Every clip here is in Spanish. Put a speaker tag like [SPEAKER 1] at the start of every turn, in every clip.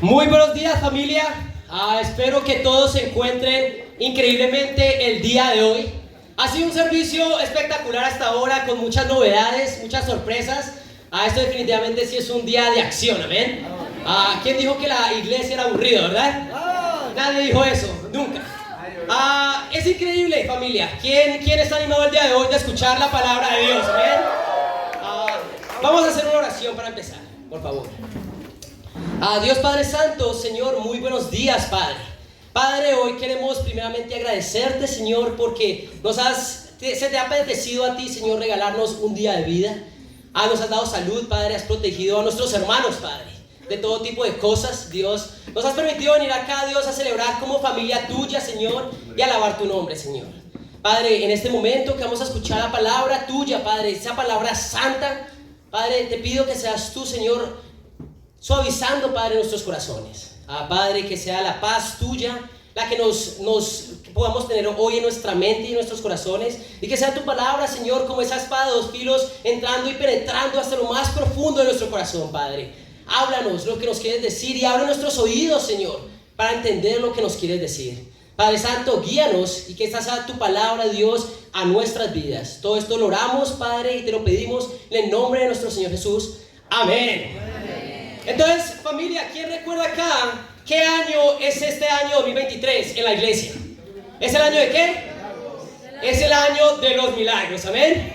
[SPEAKER 1] Muy buenos días, familia. Espero que todos se encuentren increíblemente el día de hoy. Ha sido un servicio espectacular hasta ahora, con muchas novedades, muchas sorpresas. Esto definitivamente sí es un día de acción, amén. ¿Quién dijo que la iglesia era aburrida, verdad? Nadie dijo eso, nunca. Es increíble, familia. ¿Quién está animado el día de hoy de escuchar la palabra de Dios, amén? Vamos a hacer una oración para empezar, por favor. Dios Padre Santo, Señor, muy buenos días, Padre. Padre, hoy queremos primeramente agradecerte, Señor, porque se te ha apetecido a ti, Señor, regalarnos un día de vida. Nos has dado salud, Padre, has protegido a nuestros hermanos, Padre, de todo tipo de cosas, Dios. Nos has permitido venir acá, Dios, a celebrar como familia tuya, Señor, y alabar tu nombre, Señor. Padre, en este momento que vamos a escuchar la palabra tuya, Padre, esa palabra santa, Padre, te pido que seas tú, Señor, suavizando, Padre, nuestros corazones. Padre, que sea la paz tuya la que nos podamos tener hoy en nuestra mente y en nuestros corazones, y que sea tu palabra, Señor, como esa espada de dos filos, entrando y penetrando hasta lo más profundo de nuestro corazón, Padre. Háblanos lo que nos quieres decir y abre nuestros oídos, Señor, para entender lo que nos quieres decir. Padre Santo, guíanos y que esta sea tu palabra, Dios, a nuestras vidas. Todo esto lo oramos, Padre, y te lo pedimos en el nombre de nuestro Señor Jesús. Amén. Entonces, familia, ¿quién recuerda acá qué año es este año 2023 en la iglesia? ¿Es el año de qué? Es el año de los milagros, amén.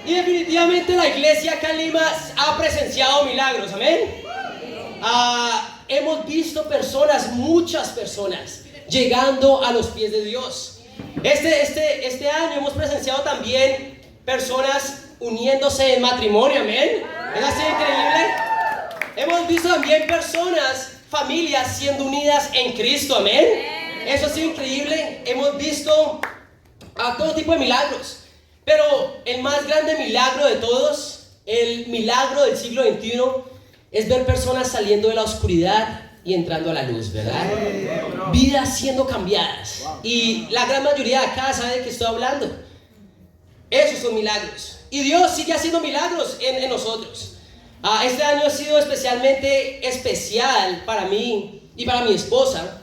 [SPEAKER 1] Y definitivamente la iglesia acá en Lima ha presenciado milagros, amén. Hemos visto personas, muchas personas, llegando a los pies de Dios. Este año hemos presenciado también personas uniéndose en matrimonio, amén. ¿Es así increíble? Hemos visto también personas, familias siendo unidas en Cristo, amén. Eso ha sido increíble. Hemos visto todo tipo de milagros, pero el más grande milagro de todos, el milagro del siglo XXI, es ver personas saliendo de la oscuridad y entrando a la luz, ¿verdad? Vidas siendo cambiadas. Y la gran mayoría de acá sabe de qué estoy hablando. Esos son milagros. Y Dios sigue haciendo milagros en nosotros. Este año ha sido especialmente especial para mí y para mi esposa.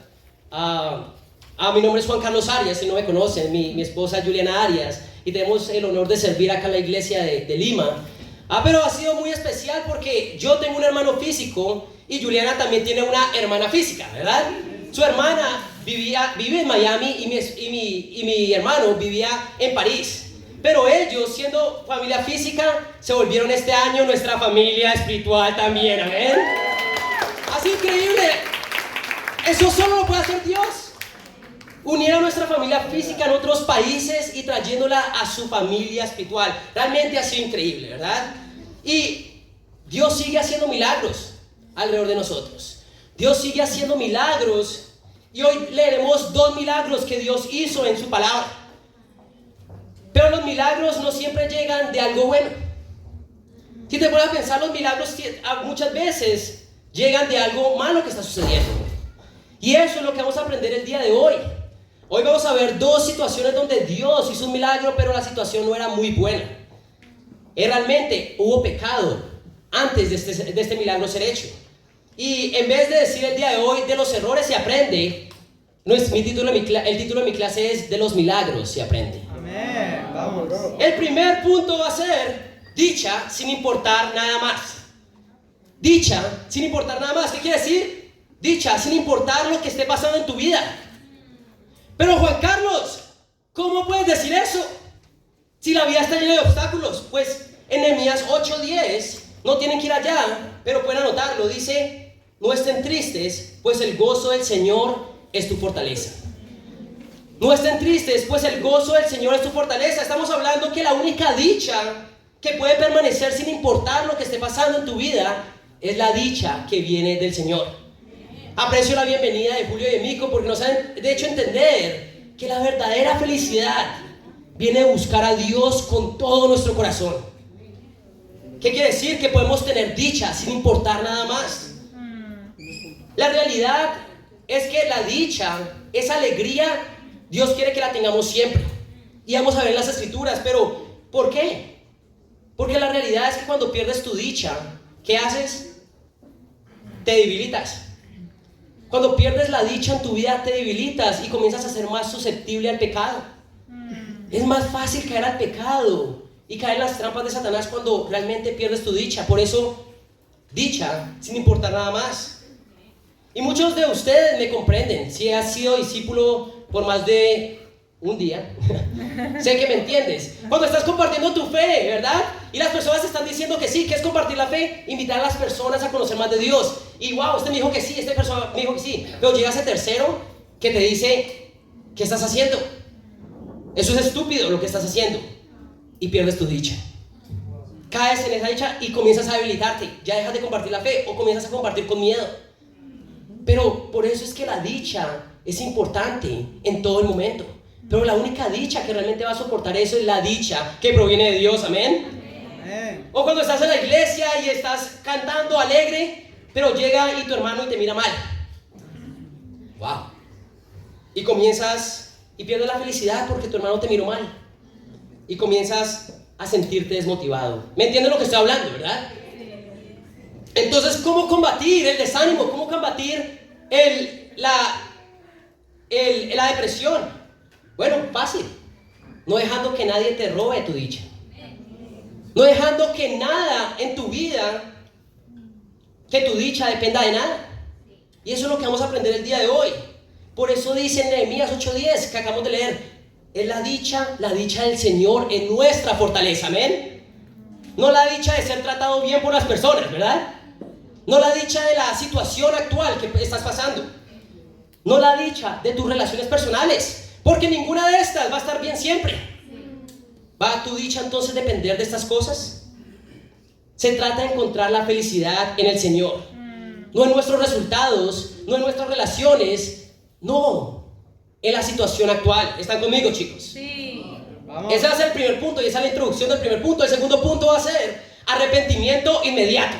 [SPEAKER 1] Mi nombre es Juan Carlos Arias, si no me conocen, mi esposa Juliana Arias, y tenemos el honor de servir acá en la iglesia de Lima. Pero ha sido muy especial porque yo tengo un hermano físico y Juliana también tiene una hermana física, ¿verdad? Su hermana vive en Miami y mi hermano vivía en París. Pero ellos, siendo familia física, se volvieron este año nuestra familia espiritual también, amén. Así increíble. Eso solo lo puede hacer Dios. Unir a nuestra familia física en otros países y trayéndola a su familia espiritual. Realmente ha sido increíble, ¿verdad? Y Dios sigue haciendo milagros alrededor de nosotros. Dios sigue haciendo milagros. Y hoy leeremos 2 milagros que Dios hizo en su palabra. Pero los milagros no siempre llegan de algo bueno. Si te pones a pensar, los milagros muchas veces llegan de algo malo que está sucediendo. Y eso es lo que vamos a aprender el día de hoy. Hoy vamos a ver 2 situaciones donde Dios hizo un milagro, pero la situación no era muy buena. Realmente hubo pecado antes de este milagro ser hecho. Y en vez de decir el día de hoy, de los errores se aprende, el título de mi clase es de los milagros se aprende. Vamos. El primer punto va a ser dicha sin importar nada más. Dicha sin importar nada más. ¿Qué quiere decir? Dicha sin importar lo que esté pasando en tu vida. Pero Juan Carlos, ¿cómo puedes decir eso? Si la vida está llena de obstáculos. Pues en Nehemías 8:10, no tienen que ir allá, pero pueden anotarlo. Dice, no estén tristes, pues el gozo del Señor es tu fortaleza. No estén tristes, pues el gozo del Señor es tu fortaleza. Estamos hablando que la única dicha que puede permanecer sin importar lo que esté pasando en tu vida es la dicha que viene del Señor. Aprecio la bienvenida de Julio y de Mico porque nos han de hecho entender que la verdadera felicidad viene de buscar a Dios con todo nuestro corazón. ¿Qué quiere decir? Que podemos tener dicha sin importar nada más. La realidad es que la dicha, esa alegría, Dios quiere que la tengamos siempre. Y vamos a ver las escrituras, pero ¿por qué? Porque la realidad es que cuando pierdes tu dicha, ¿qué haces? Te debilitas. Cuando pierdes la dicha en tu vida te debilitas y comienzas a ser más susceptible al pecado. Es más fácil caer al pecado y caer en las trampas de Satanás cuando realmente pierdes tu dicha. Por eso, dicha sin importar nada más. Y muchos de ustedes me comprenden. Si has sido discípulo por más de un día, sé que me entiendes. Cuando estás compartiendo tu fe, ¿verdad? Y las personas te están diciendo que sí, que es compartir la fe, invitar a las personas a conocer más de Dios. Y wow, este me dijo que sí, esta persona me dijo que sí. Pero llega ese tercero que te dice, ¿qué estás haciendo? Eso es estúpido lo que estás haciendo. Y pierdes tu dicha. Caes en esa dicha y comienzas a debilitarte. Ya dejas de compartir la fe o comienzas a compartir con miedo. Pero por eso es que la dicha es importante en todo el momento. Pero la única dicha que realmente va a soportar eso es la dicha que proviene de Dios, amén. Amén. O cuando estás en la iglesia y estás cantando alegre, pero llega y tu hermano y te mira mal. Wow. Y comienzas y pierdes la felicidad porque tu hermano te miró mal. Y comienzas a sentirte desmotivado. ¿Me entienden lo que estoy hablando, verdad? Entonces, ¿cómo combatir el desánimo? ¿Cómo combatir la depresión? Bueno, fácil. No dejando que nadie te robe tu dicha. No dejando que nada en tu vida, que tu dicha dependa de nada. Y eso es lo que vamos a aprender el día de hoy. Por eso dice en Nehemías 8:10 que acabamos de leer, es la dicha del Señor en nuestra fortaleza, amén. No la dicha de ser tratado bien por las personas, ¿verdad? No la dicha de la situación actual que estás pasando. No la dicha de tus relaciones personales. Porque ninguna de estas va a estar bien siempre. ¿Va tu dicha entonces depender de estas cosas? Se trata de encontrar la felicidad en el Señor. No en nuestros resultados, no en nuestras relaciones, no, en la situación actual. ¿Están conmigo, chicos?
[SPEAKER 2] Sí.
[SPEAKER 1] Vamos. Ese va a ser el primer punto y esa es la introducción del primer punto. El segundo punto va a ser arrepentimiento inmediato.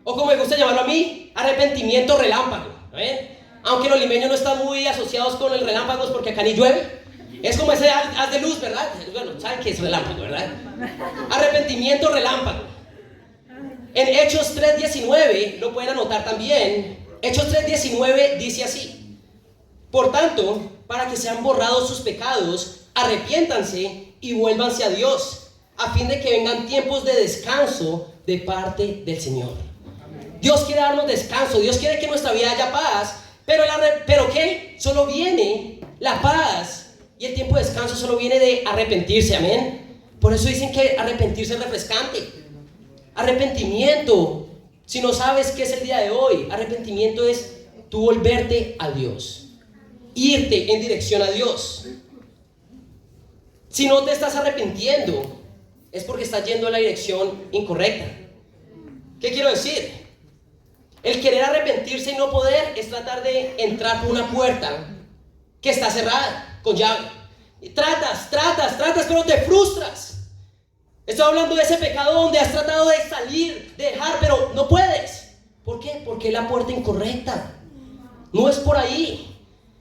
[SPEAKER 1] O como me gusta llamarlo a mí, arrepentimiento relámpago. ¿Ven? Aunque los limeños no están muy asociados con el relámpago porque acá ni llueve. Es como ese haz de luz, ¿verdad? Bueno, saben que es relámpago, ¿verdad? Arrepentimiento relámpago. En Hechos 3:19, lo pueden anotar también. Hechos 3:19 dice así: por tanto, para que sean borrados sus pecados, arrepiéntanse y vuélvanse a Dios, a fin de que vengan tiempos de descanso de parte del Señor. Dios quiere darnos descanso, Dios quiere que en nuestra vida haya paz, pero ¿qué? Solo viene la paz y el tiempo de descanso solo viene de arrepentirse, amén. Por eso dicen que arrepentirse es refrescante. Arrepentimiento, si no sabes qué es el día de hoy, arrepentimiento es tú volverte a Dios, irte en dirección a Dios. Si no te estás arrepintiendo, es porque estás yendo en la dirección incorrecta. ¿Qué quiero decir? El querer arrepentirse y no poder es tratar de entrar por una puerta que está cerrada con llave. Y tratas, pero te frustras. Estoy hablando de ese pecado donde has tratado de salir, de dejar, pero no puedes. ¿Por qué? Porque es la puerta incorrecta. No es por ahí.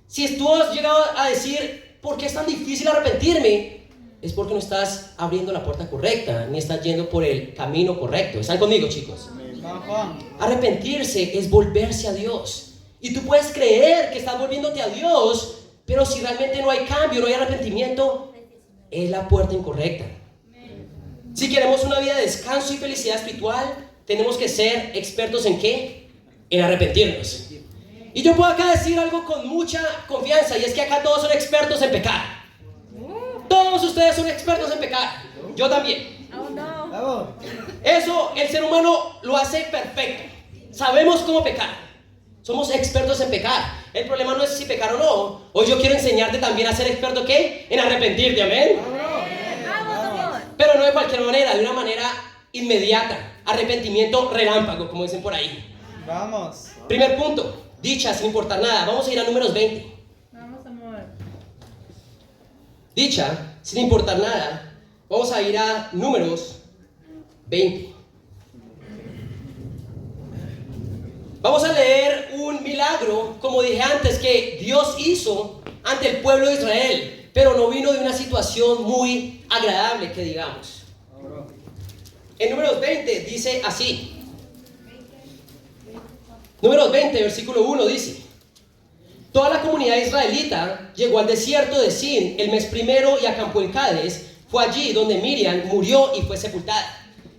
[SPEAKER 1] Si tú has llegado a decir, ¿por qué es tan difícil arrepentirme? Es porque no estás abriendo la puerta correcta, ni estás yendo por el camino correcto. ¿Están conmigo, chicos? Arrepentirse es volverse a Dios. Y tú puedes creer que estás volviéndote a Dios, pero si realmente no hay cambio, no hay arrepentimiento, es la puerta incorrecta. Si queremos una vida de descanso y felicidad espiritual, tenemos que ser expertos ¿en qué? En arrepentirnos. Y yo puedo acá decir algo con mucha confianza, y es que acá todos son expertos en pecar. Todos ustedes son expertos en pecar. Yo también.
[SPEAKER 2] Oh, no.
[SPEAKER 1] Eso el ser humano lo hace perfecto. Sabemos cómo pecar. Somos expertos en pecar. El problema no es si pecar o no. Hoy yo quiero enseñarte también a ser experto ¿qué? En arrepentirte, amén. Pero no de cualquier manera, de una manera inmediata. Arrepentimiento relámpago, como dicen por ahí.
[SPEAKER 3] Vamos.
[SPEAKER 1] Primer punto, dicha sin importar nada. Vamos a ir a números 20.
[SPEAKER 2] Vamos, amor.
[SPEAKER 1] Dicha sin importar nada. Vamos a ir a números 20. Vamos a leer un milagro, como dije antes, que Dios hizo ante el pueblo de Israel, pero no vino de una situación muy agradable, que digamos. En números 20 dice así. Números 20, versículo 1 dice: Toda la comunidad israelita llegó al desierto de Sin el mes primero y acampó en Cades. Fue allí donde Miriam murió y fue sepultada.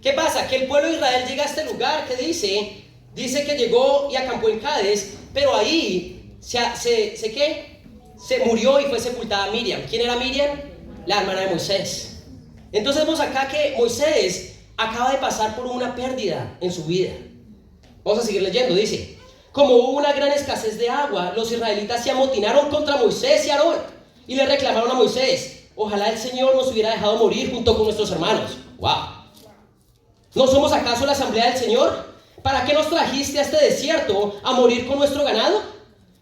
[SPEAKER 1] ¿Qué pasa? Que el pueblo de Israel llega a este lugar que dice que llegó y acampó en Cades, pero ahí se murió y fue sepultada Miriam. ¿Quién era Miriam? La hermana de Moisés. Entonces vemos acá que Moisés acaba de pasar por una pérdida en su vida. Vamos a seguir leyendo, dice: como hubo una gran escasez de agua, los israelitas se amotinaron contra Moisés y Aarón y le reclamaron a Moisés: ojalá el Señor nos hubiera dejado morir junto con nuestros hermanos. ¡Wow! ¿No somos acaso la asamblea del Señor? ¿Para qué nos trajiste a este desierto a morir con nuestro ganado?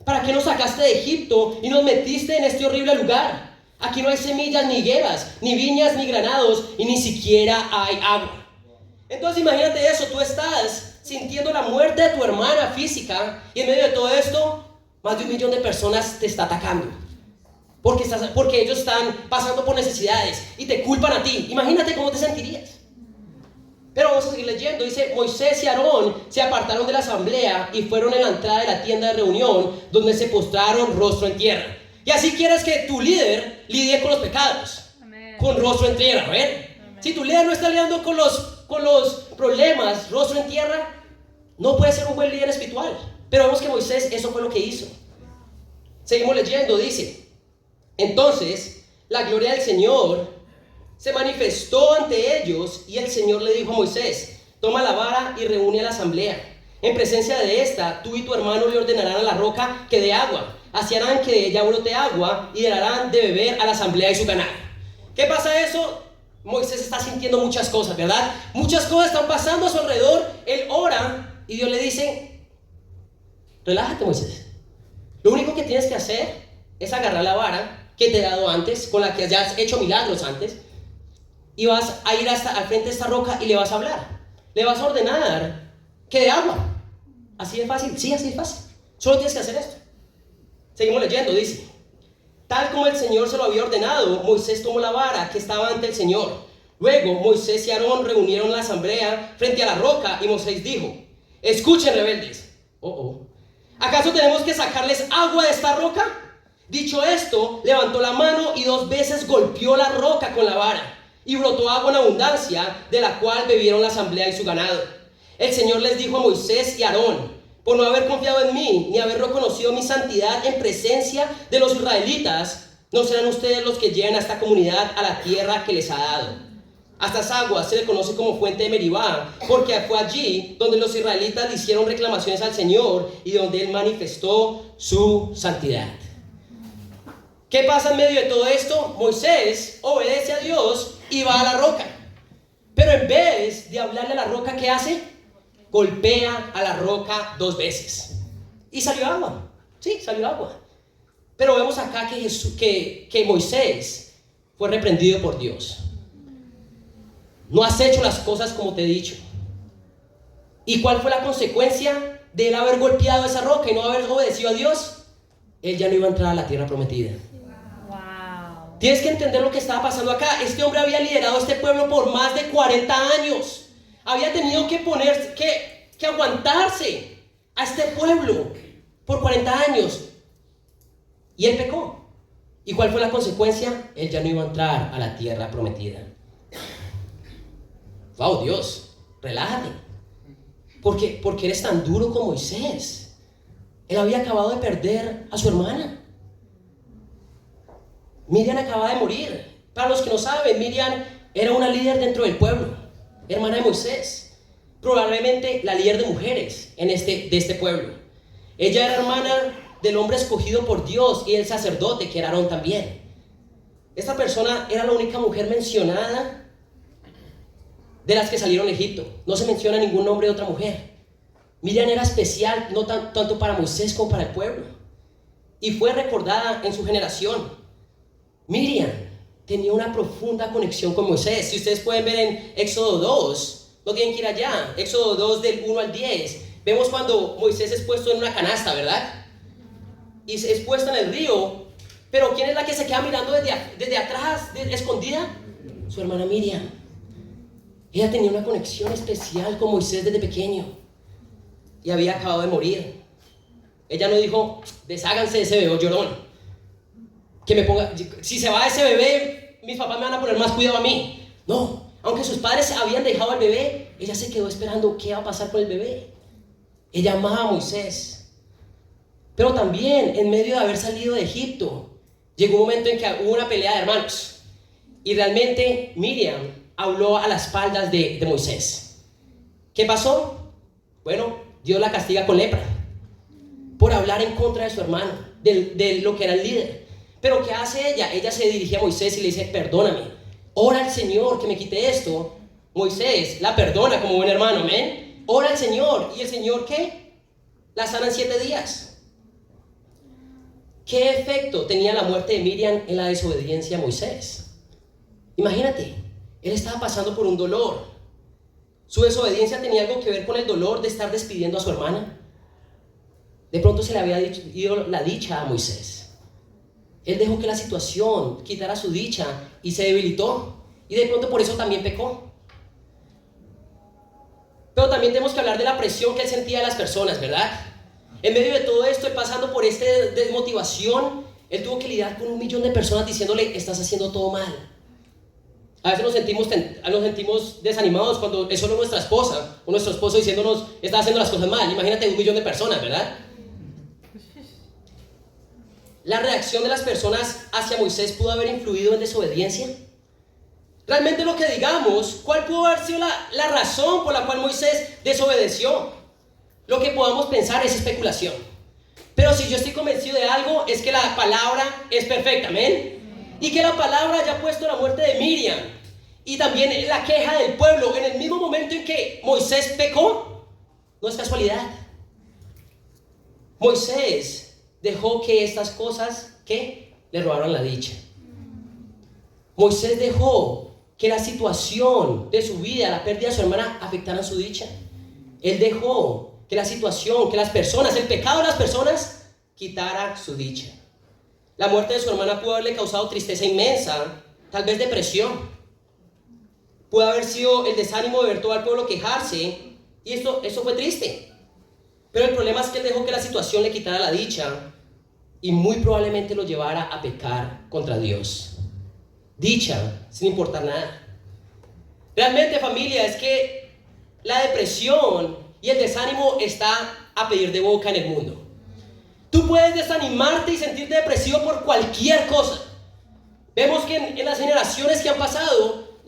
[SPEAKER 1] ¿Para qué nos sacaste de Egipto y nos metiste en este horrible lugar? Aquí no hay semillas ni higueras, ni viñas ni granados, y ni siquiera hay agua. Entonces imagínate eso, tú estás sintiendo la muerte de tu hermana física, y en medio de todo esto, más de 1 millón de personas te está atacando. Porque ellos están pasando por necesidades y te culpan a ti. Imagínate cómo te sentirías. Pero vamos a seguir leyendo. Dice: Moisés y Aarón se apartaron de la asamblea y fueron en la entrada de la tienda de reunión, donde se postraron rostro en tierra. Y así quieres que tu líder lidie con los pecados. Amén. Con rostro en tierra, ¿ven? Amén. Si tu líder no está lidiando con los problemas, rostro en tierra, no puede ser un buen líder espiritual. Pero vemos que Moisés eso fue lo que hizo. Seguimos leyendo, dice: entonces la gloria del Señor se manifestó ante ellos, y el Señor le dijo a Moisés: toma la vara y reúne a la asamblea. En presencia de esta, tú y tu hermano le ordenarán a la roca que dé agua. Así harán que de ella brote agua y darán de beber a la asamblea y su ganado. ¿Qué pasa eso? Moisés está sintiendo muchas cosas, ¿verdad? Muchas cosas están pasando a su alrededor. Él ora y Dios le dice: relájate, Moisés. Lo único que tienes que hacer es agarrar la vara que te he dado antes, con la que ya has hecho milagros antes, y vas a ir al frente de esta roca y le vas a hablar. Le vas a ordenar que dé agua. Así de fácil. Sí, así de fácil. Solo tienes que hacer esto. Seguimos leyendo, dice: tal como el Señor se lo había ordenado, Moisés tomó la vara que estaba ante el Señor. Luego Moisés y Aarón reunieron la asamblea frente a la roca, y Moisés dijo: escuchen, rebeldes. ¿Acaso tenemos que sacarles agua de esta roca? Dicho esto, levantó la mano y 2 veces golpeó la roca con la vara, y brotó agua en abundancia, de la cual bebieron la asamblea y su ganado. El Señor les dijo a Moisés y Aarón: por no haber confiado en mí, ni haber reconocido mi santidad en presencia de los israelitas, no serán ustedes los que lleven a esta comunidad a la tierra que les ha dado. A estas aguas se le conoce como fuente de Meribá, porque fue allí donde los israelitas le hicieron reclamaciones al Señor y donde Él manifestó su santidad. ¿Qué pasa en medio de todo esto? Moisés obedece a Dios y va a la roca. Pero en vez de hablarle a la roca, ¿qué hace? Golpea a la roca 2 veces. Y salió agua. Sí, salió agua. Pero vemos acá que Moisés fue reprendido por Dios. No has hecho las cosas como te he dicho. ¿Y cuál fue la consecuencia de él haber golpeado esa roca y no haber obedecido a Dios? Él ya no iba a entrar a la tierra prometida. Wow. Tienes que entender lo que estaba pasando acá. Este hombre había liderado este pueblo por más de 40 años. Había tenido que aguantarse a este pueblo por 40 años. Y él pecó. ¿Y cuál fue la consecuencia? Él ya no iba a entrar a la tierra prometida. Wow, Dios, relájate. ¿Por qué eres tan duro como Moisés? Él había acabado de perder a su hermana. Miriam acababa de morir. Para los que no saben, Miriam era una líder dentro del pueblo, hermana de Moisés, probablemente la líder de mujeres de este pueblo. Ella era hermana del hombre escogido por Dios y el sacerdote, que era Aarón también. Esta persona era la única mujer mencionada de las que salieron de Egipto. No se menciona ningún nombre de otra mujer. Miriam era especial, no tanto para Moisés como para el pueblo, y fue recordada en su generación. Miriam tenía una profunda conexión con Moisés. Si ustedes pueden ver en Éxodo 2, no tienen que ir allá, Éxodo 2 del 1 al 10, vemos cuando Moisés es puesto en una canasta, ¿verdad? Y es puesto en el río. Pero ¿quién es la que se queda mirando desde atrás, escondida? Su hermana Miriam. Ella tenía una conexión especial con Moisés desde pequeño y había acabado de morir. Ella no dijo, desháganse de ese bebé llorón. Que me ponga, si se va ese bebé, mis papás me van a poner más cuidado a mí. No, aunque sus padres habían dejado al bebé, ella se quedó esperando qué va a pasar con el bebé. Ella amaba a Moisés. Pero también, en medio de haber salido de Egipto, llegó un momento en que hubo una pelea de hermanos. Y realmente Miriam habló a las espaldas de Moisés. ¿Qué pasó? Bueno, Dios la castiga con lepra por hablar en contra de su hermano, de lo que era el líder. Pero ¿qué hace ella? Ella se dirige a Moisés y le dice, perdóname, ora al Señor que me quite esto. Moisés la perdona como buen hermano, amén. Ora al Señor. ¿Y el Señor qué? La sana en 7 días. ¿Qué efecto tenía la muerte de Miriam en la desobediencia a Moisés? Imagínate, él estaba pasando por un dolor. ¿Su desobediencia tenía algo que ver con el dolor de estar despidiendo a su hermana? De pronto se le había ido la dicha a Moisés. Él dejó que la situación quitara su dicha y se debilitó. Y de pronto por eso también pecó. Pero también tenemos que hablar de la presión que él sentía de las personas, ¿verdad? En medio de todo esto, él pasando por esta desmotivación, él tuvo que lidiar con 1 millón de personas diciéndole, estás haciendo todo mal. A veces nos sentimos desanimados cuando es solo nuestra esposa o nuestro esposo diciéndonos, estás haciendo las cosas mal. Imagínate 1 millón de personas, ¿verdad? ¿La reacción de las personas hacia Moisés pudo haber influido en desobediencia? Realmente lo que digamos, ¿cuál pudo haber sido la razón por la cual Moisés desobedeció? Lo que podamos pensar es especulación. Pero si yo estoy convencido de algo, es que la palabra es perfecta, ¿amén? Y que la palabra haya puesto la muerte de Miriam y también la queja del pueblo en el mismo momento en que Moisés pecó, no es casualidad. Moisés dejó que estas cosas que le robaron la dicha. Moisés dejó que la situación de su vida, la pérdida de su hermana, afectaran su dicha. Él dejó que la situación, que las personas, el pecado de las personas, quitara su dicha. La muerte de su hermana pudo haberle causado tristeza inmensa, tal vez depresión. Pudo haber sido el desánimo de ver todo el pueblo quejarse, y eso fue triste. Pero el problema es que él dejó que la situación le quitara la dicha y muy probablemente lo llevara a pecar contra Dios. Dicha sin importar nada. Realmente, familia, es que la depresión y el desánimo está a pedir de boca en el mundo. Tú puedes desanimarte y sentirte depresivo por cualquier cosa. Vemos que en las generaciones que han pasado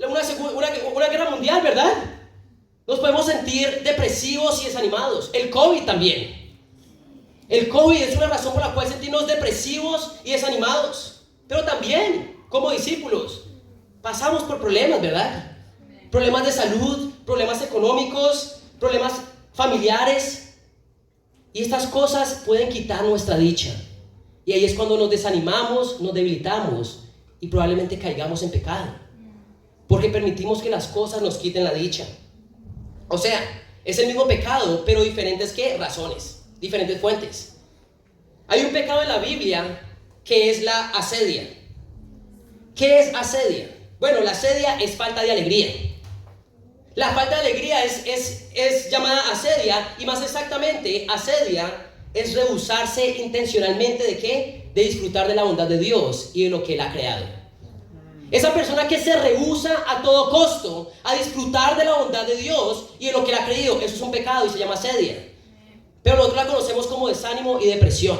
[SPEAKER 1] una guerra mundial, ¿verdad? Nos podemos sentir depresivos y desanimados. El COVID también. El COVID es una razón por la cual sentirnos depresivos y desanimados. Pero también, como discípulos, pasamos por problemas, ¿verdad? Problemas de salud, problemas económicos, problemas familiares. Y estas cosas pueden quitar nuestra dicha. Y ahí es cuando nos desanimamos, nos debilitamos y probablemente caigamos en pecado. Porque permitimos que las cosas nos quiten la dicha. O sea, es el mismo pecado, pero diferentes ¿qué? Razones, diferentes fuentes. Hay un pecado en la Biblia que es la asedia. ¿Qué es asedia? Bueno, la asedia es falta de alegría. La falta de alegría es llamada asedia, y más exactamente, asedia es rehusarse intencionalmente ¿de qué? De disfrutar de la bondad de Dios y de lo que Él ha creado. Esa persona que se rehúsa a todo costo a disfrutar de la bondad de Dios y de lo que Él ha creado, eso es un pecado y se llama asedia. Pero nosotros la conocemos como desánimo y depresión.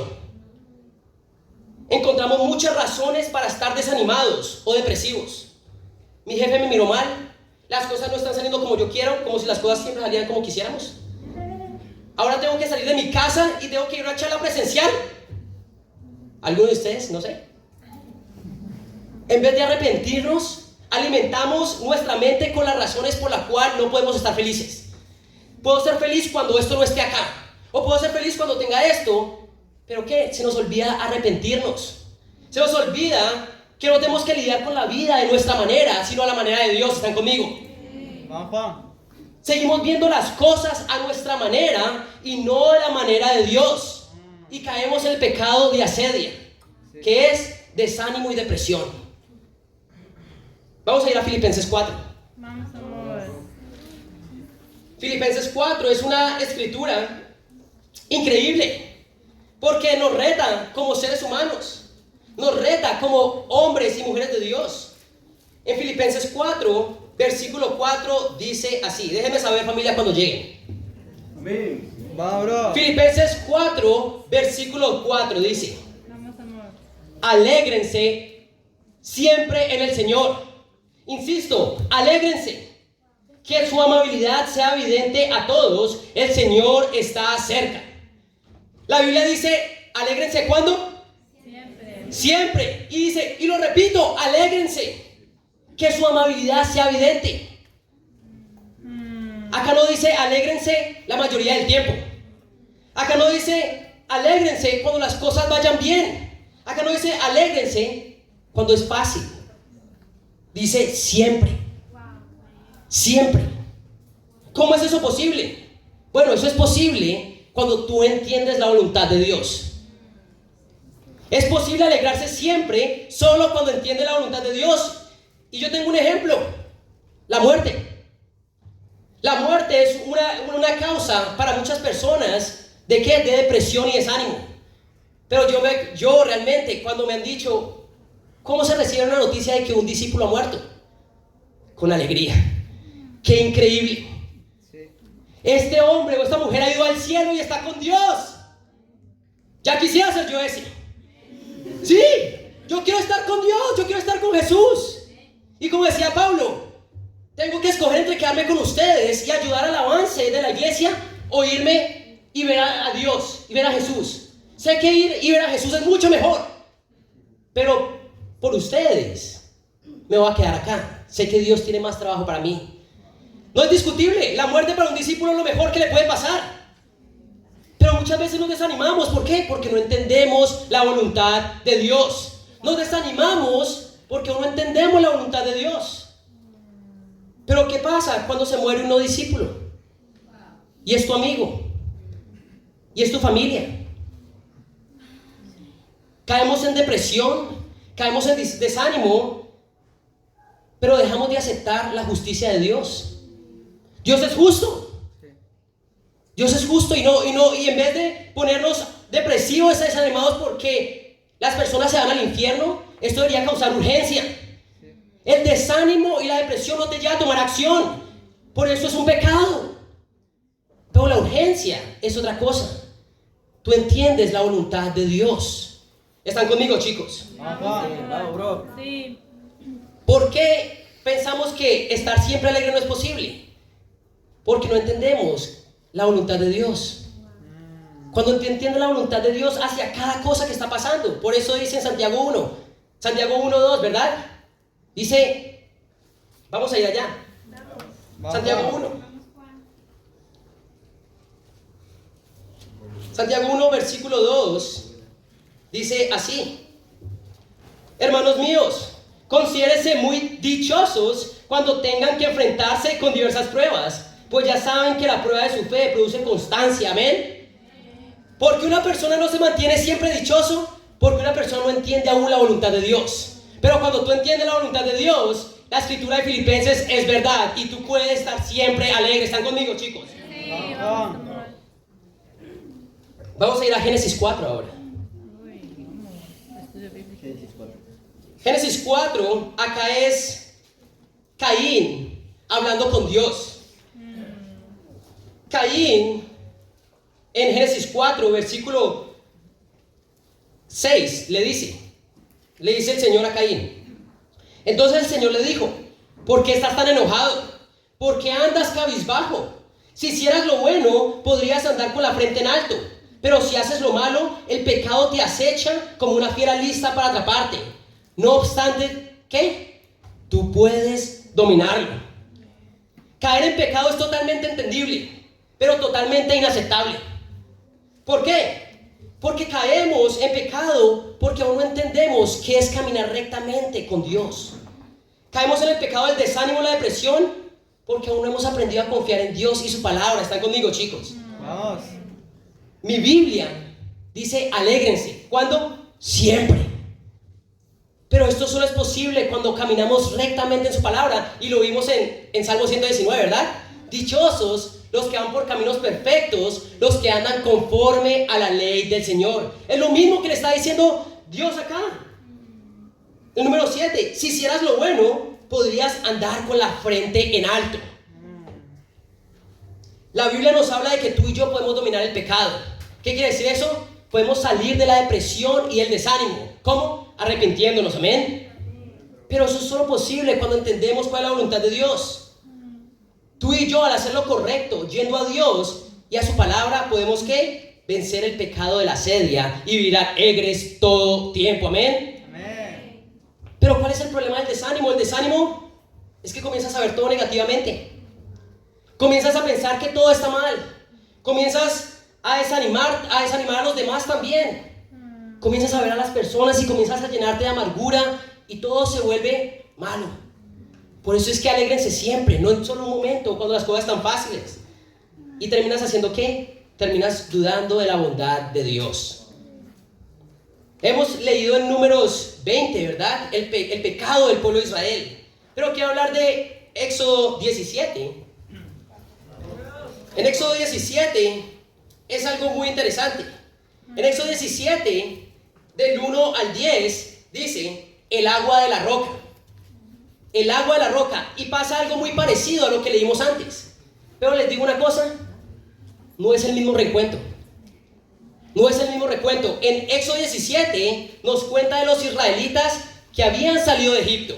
[SPEAKER 1] Encontramos muchas razones para estar desanimados o depresivos. Mi jefe me miró mal, las cosas no están saliendo como yo quiero, como si las cosas siempre salieran como quisiéramos. Ahora tengo que salir de mi casa y tengo que ir a una charla presencial. ¿Alguno de ustedes? No sé. En vez de arrepentirnos, alimentamos nuestra mente con las razones por las cuales no podemos estar felices. Puedo ser feliz cuando esto no esté acá, o puedo ser feliz cuando tenga esto, pero ¿qué? Se nos olvida arrepentirnos. Se nos olvida que no tenemos que lidiar con la vida de nuestra manera, sino a la manera de Dios. ¿Están conmigo? Seguimos viendo las cosas a nuestra manera y no de la manera de Dios, y caemos en el pecado de asedia, que es desánimo y depresión. Vamos a ir a Filipenses 4.
[SPEAKER 2] Vamos, amor.
[SPEAKER 1] Filipenses 4 es una escritura increíble. porque nos reta como seres humanos, nos reta como hombres y mujeres de Dios. En Filipenses 4, versículo 4 dice así, déjenme saber familia cuando lleguen.
[SPEAKER 2] Amén. Vamos, bro.
[SPEAKER 1] Filipenses 4, versículo 4 dice,
[SPEAKER 2] Vamos, amor.
[SPEAKER 1] alégrense siempre en el Señor. Insisto, alégrense. Que su amabilidad sea evidente a todos. El Señor está cerca. La Biblia dice, alégrense ¿cuándo?
[SPEAKER 2] Siempre.
[SPEAKER 1] Siempre. Y dice, y lo repito, alégrense. Que su amabilidad sea evidente. Acá no dice alégrense la mayoría del tiempo. Acá no dice alégrense cuando las cosas vayan bien. Acá no dice alégrense cuando es fácil. Dice siempre. Siempre. ¿Cómo es eso posible? Bueno, eso es posible cuando tú entiendes la voluntad de Dios. Es posible alegrarse siempre solo cuando entiendes la voluntad de Dios. Y yo tengo un ejemplo. La muerte. La muerte es una causa para muchas personas de ¿qué? De depresión y desánimo. Pero yo realmente, cuando me han dicho, ¿cómo se recibe una noticia de que un discípulo ha muerto? Con alegría. ¡Qué increíble! Este hombre o esta mujer ha ido al cielo y está con Dios. Ya quisiera ser yo ese. Sí, yo quiero estar con Dios, yo quiero estar con Jesús. Y como decía Pablo, tengo que escoger entre quedarme con ustedes y ayudar al avance de la iglesia o irme y ver a Dios y ver a Jesús. Sé que ir y ver a Jesús es mucho mejor, pero por ustedes me voy a quedar acá. Sé que Dios tiene más trabajo para mí. No es discutible, la muerte para un discípulo es lo mejor que le puede pasar. Pero muchas veces nos desanimamos. ¿Por qué? Porque no entendemos la voluntad de Dios. Nos desanimamos porque no entendemos la voluntad de Dios. Pero ¿qué pasa cuando se muere un no discípulo? Y es tu amigo. Y es tu familia. Caemos en depresión. Caemos en desánimo. Pero dejamos de aceptar la justicia de Dios. Dios es justo. Dios es justo y en vez de ponernos depresivos, desanimados porque las personas se van al infierno, esto debería causar urgencia. El desánimo y la depresión no te llevan a tomar acción. Por eso es un pecado. Pero la urgencia es otra cosa. Tú entiendes la voluntad de Dios. ¿Están conmigo, chicos?
[SPEAKER 2] Vamos, bro.
[SPEAKER 3] Sí.
[SPEAKER 1] ¿Por qué pensamos que estar siempre alegre no es posible? Porque no entendemos la voluntad de Dios. Cuando entiendes la voluntad de Dios hacia cada cosa que está pasando. Por eso dice en Santiago 1, Santiago 1:2, ¿verdad? Dice, vamos a ir allá. Santiago 1. Santiago 1, versículo 2, dice así: hermanos míos, considérense muy dichosos cuando tengan que enfrentarse con diversas pruebas, pues ya saben que la prueba de su fe produce constancia. Amén. Porque una persona no se mantiene siempre dichoso, porque una persona no entiende aún la voluntad de Dios. Pero cuando tú entiendes la voluntad de Dios, la escritura de Filipenses es verdad y tú puedes estar siempre alegre. ¿Están conmigo, chicos?
[SPEAKER 3] Sí, vamos, amor.
[SPEAKER 1] Vamos a ir a Génesis 4 ahora.
[SPEAKER 3] Estudio bíblico.
[SPEAKER 1] Génesis 4, acá es Caín hablando con Dios. Caín, en Génesis 4, versículo 6, le dice el Señor a Caín. Entonces el Señor le dijo: ¿por qué estás tan enojado? ¿Por qué andas cabizbajo? Si hicieras lo bueno, podrías andar con la frente en alto. Pero si haces lo malo, el pecado te acecha como una fiera lista para atraparte. No obstante, ¿qué? Tú puedes dominarlo. Caer en pecado es totalmente entendible, pero totalmente inaceptable. ¿Por qué? Porque caemos en pecado porque aún no entendemos qué es caminar rectamente con Dios. Caemos en el pecado del desánimo y la depresión porque aún no hemos aprendido a confiar en Dios y su palabra. ¿Están conmigo, chicos?
[SPEAKER 2] Vamos.
[SPEAKER 1] Mi Biblia dice alégrense. ¿Cuándo? Siempre. Pero esto solo es posible cuando caminamos rectamente en su palabra. Y lo vimos en Salmo 119, ¿verdad? Dichosos los que van por caminos perfectos, los que andan conforme a la ley del Señor. Es lo mismo que le está diciendo Dios acá. El número 7, si hicieras lo bueno, podrías andar con la frente en alto. La Biblia nos habla de que tú y yo podemos dominar el pecado. ¿Qué quiere decir eso? Podemos salir de la depresión y el desánimo. ¿Cómo? Arrepintiéndonos, amén. Pero eso es solo posible cuando entendemos cuál es la voluntad de Dios. Tú y yo, al hacer lo correcto, yendo a Dios y a su palabra, podemos ¿qué? Vencer el pecado de la sedia y vivir alegres todo tiempo, amén.
[SPEAKER 2] Amén.
[SPEAKER 1] Pero ¿cuál es el problema del desánimo? El desánimo es que comienzas a ver todo negativamente. Comienzas a pensar que todo está mal. Comienzas a desanimar a los demás también. Comienzas a ver a las personas y comienzas a llenarte de amargura y todo se vuelve malo. Por eso es que alégrense siempre, no en solo un momento cuando las cosas están fáciles. ¿Y terminas haciendo qué? Terminas dudando de la bondad de Dios. Hemos leído en Números 20, ¿verdad? El pecado del pueblo de Israel. Pero quiero hablar de Éxodo 17. En Éxodo 17 es algo muy interesante. En Éxodo 17, del 1 al 10, dice el agua de la roca. El agua de la roca. Y pasa algo muy parecido a lo que leímos antes. Pero les digo una cosa, no es el mismo recuento. No es el mismo recuento. En Éxodo 17 nos cuenta de los israelitas que habían salido de Egipto.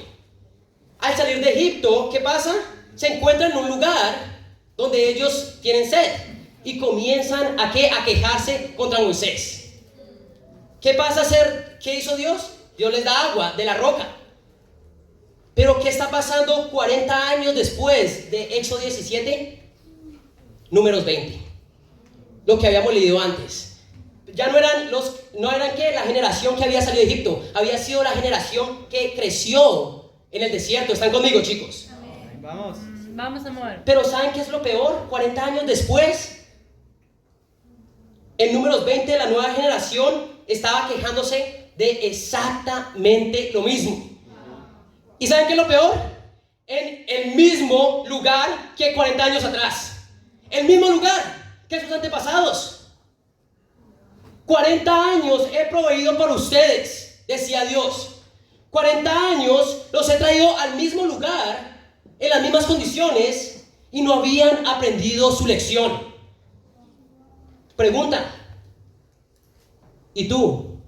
[SPEAKER 1] Al salir de Egipto, ¿qué pasa? Se encuentran en un lugar donde ellos tienen sed y comienzan ¿a qué? A quejarse contra Moisés. ¿Qué pasa a hacer? ¿Qué hizo Dios? Dios les da agua de la roca. Pero ¿qué está pasando 40 años después de Éxodo 17? Números 20. Lo que habíamos leído antes. Ya no eran ¿qué? La generación que había salido de Egipto. Había sido la generación que creció en el desierto. ¿Están conmigo, chicos?
[SPEAKER 2] Amén. Vamos.
[SPEAKER 3] Vamos, amor.
[SPEAKER 1] Pero ¿saben qué es lo peor? 40 años después, en Números 20, la nueva generación estaba quejándose de exactamente lo mismo. ¿Y saben qué es lo peor? En el mismo lugar que 40 años atrás. El mismo lugar que sus antepasados. 40 años he proveído por ustedes, decía Dios. 40 años los he traído al mismo lugar, en las mismas condiciones, y no habían aprendido su lección. Pregunta: ¿y tú?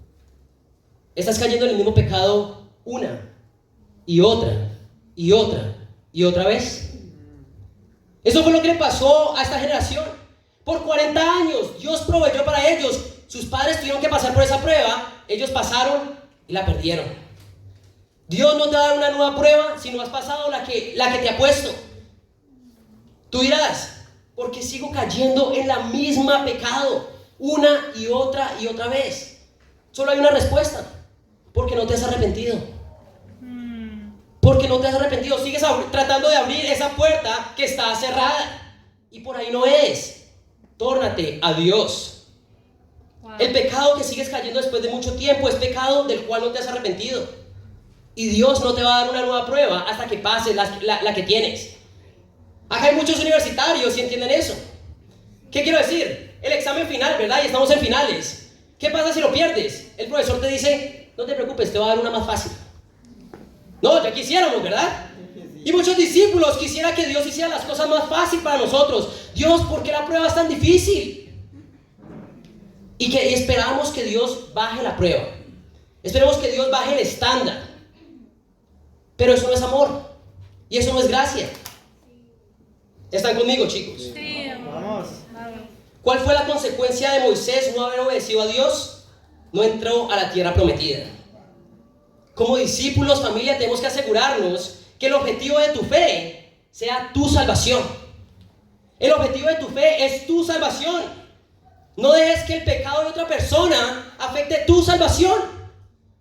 [SPEAKER 1] ¿Estás cayendo en el mismo pecado una y otra y otra y otra vez? Eso fue lo que le pasó a esta generación. Por 40 años Dios proveyó para ellos. Sus padres tuvieron que pasar por esa prueba. Ellos pasaron y la perdieron. Dios no te va a dar una nueva prueba si no has pasado la que te ha puesto. Tú dirás: ¿por qué sigo cayendo en la misma pecado una y otra vez? Solo hay una respuesta: porque no te has arrepentido. Porque no te has arrepentido. Sigues tratando de abrir esa puerta que está cerrada, y por ahí no es. Tórnate a Dios.
[SPEAKER 3] Wow.
[SPEAKER 1] El pecado que sigues cayendo después de mucho tiempo es pecado del cual no te has arrepentido. Y Dios no te va a dar una nueva prueba hasta que pases la que tienes. Acá hay muchos universitarios y entienden eso. ¿Qué quiero decir? El examen final, ¿verdad? Y estamos en finales. ¿Qué pasa si lo pierdes? El profesor te dice: no te preocupes, te va a dar una más fácil. No, ya quisiéramos, ¿verdad? Y muchos discípulos quisiera que Dios hiciera las cosas más fáciles para nosotros. Dios, ¿por qué la prueba es tan difícil? Y esperamos que Dios baje la prueba. Esperemos que Dios baje el estándar. Pero eso no es amor. Y eso no es gracia. ¿Están conmigo, chicos?
[SPEAKER 3] Sí, amor.
[SPEAKER 2] Vamos.
[SPEAKER 3] Vamos.
[SPEAKER 1] ¿Cuál fue la consecuencia de Moisés no haber obedecido a Dios? No entró a la tierra prometida. Como discípulos, familia, tenemos que asegurarnos que el objetivo de tu fe sea tu salvación. El objetivo de tu fe es tu salvación. No dejes que el pecado de otra persona afecte tu salvación.